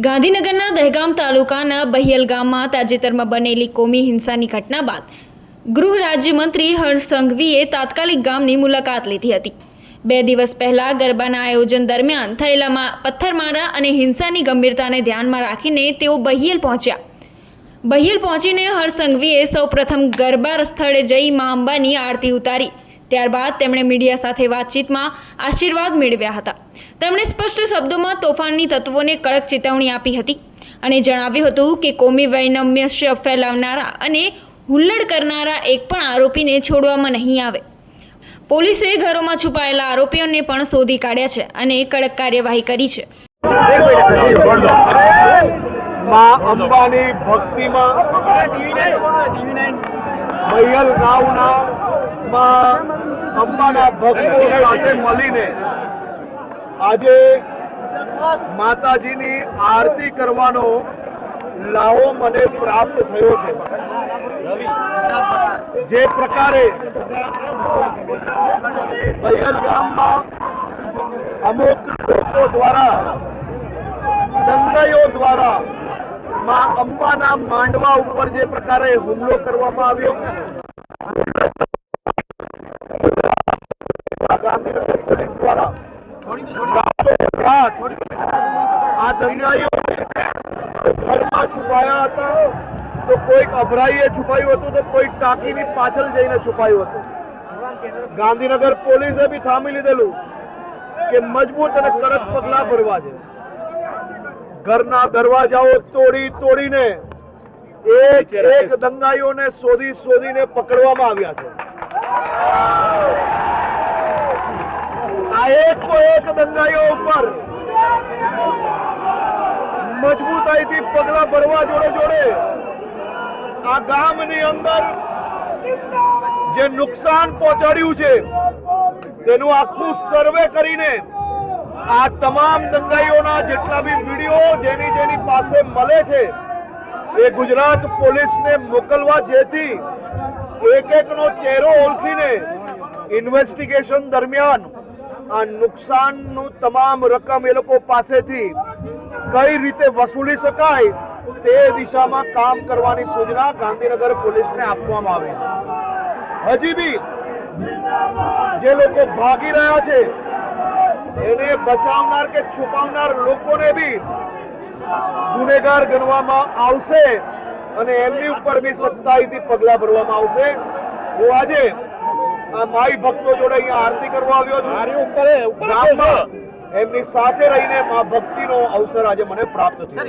ગાંધીનગરના દહેગામ તાલુકાના બહિયલ ગામમાં તાજેતરમાં બનેલી કોમી હિંસાની ઘટના બાદ ગૃહ રાજ્યમંત્રી હર્ષ સંઘવીએ તાત્કાલિક ગામની મુલાકાત લીધી હતી। 2 દિવસ પહેલા ગરબાના આયોજન દરમિયાન થયેલા પથ્થરમારા અને હિંસાની ગંભીરતાને ધ્યાનમાં રાખીને તેઓ બહિયલ પહોંચ્યા। બહિયલ પહોંચીને હર્ષ સંઘવીએ સૌપ્રથમ ગરબા સ્થળે જઈ મા અંબાની આરતી ઉતારી। ત્યારબાદ તેમણે મીડિયા સાથે વાતચીતમાં આશીર્વાદ મેળવ્યા હતા। તેમણે સ્પષ્ટ શબ્દોમાં તોફાની તત્વોને કડક ચેતવણી આપી હતી અને જણાવ્યું હતું કે કોમી વૈષમ્ય ફેલાવનારા અને હુલ્લડ કરનારા એક પણ આરોપીને છોડવામાં નહીં આવે। પોલીસે ઘરોમાં છુપાયેલા આરોપીઓને પણ શોધી કાઢ્યા છે અને કડક કાર્યવાહી કરી છે। માં અંબાની ભક્તિમાં બહિયલ ગામના માં અંબાના ભક્તો સાથે મળીને આજે માતાજીની આરતી કરવાનો લાવો મને પ્રાપ્ત થયો છે। જે પ્રકારે બહિયલ ગામમાં અમુક લોકો દ્વારા દંગાઈઓ દ્વારા માં અંબાના માંડવા ઉપર જે પ્રકારે હુમલો કરવામાં આવ્યો, આ દંગાઈઓ ઘરમાં છુપાયા હતા તો કોઈક અભરાઈએ છુપાયું હતું તો કોઈ ટાંકીની પાછળ જઈને છુપાયું હતું। ગાંધીનગર પોલીસે બી થામી લીધેલું કે મજબૂત અને કડક પગલા ભરવા છે। ઘરના દરવાજાઓ તોડીને એક દંગાઈઓને શોધીને પકડવામાં આવ્યા છે। આ એક દંગાઈઓ ઉપર મજબૂતાઈથી પગલા ભરવા જોડે આ ગામની અંદર જે નુકસાન પહોંચાડ્યું છે તેનું આખું સર્વે કરીને આ તમામ દંગાઈઓના જેટલા બી વિડીયો જેની પાસે મળે છે એ ગુજરાત પોલીસને મોકલવા, જેથી એકનો ચહેરો ઓળખીને ઇન્વેસ્ટિગેશન દરમિયાન આ નુકસાનનું તમામ રકમ એ લોકો પાસેથી કઈ રીતે વસૂલી શકાય તે દિશામાં કામ કરવાની સૂચના ગાંધીનગર પોલીસને આપવામાં આવી છે। હજી બી જે લોકો ભાગી રહ્યા છે એને બચાવનાર કે છુપાવનાર લોકોને બી ગુનેગાર ગણવામાં આવશે અને એમની ઉપર બી સખ્તાઈથી પગલા ભરવામાં આવશે। હું આજે આ માઈ ભક્તો જોડે અહીંયા આરતી કરવા આવ્યો છું। ગામમાં એમની સાથે રહીને મા ભક્તિનો અવસર આજે મને પ્રાપ્ત થયો।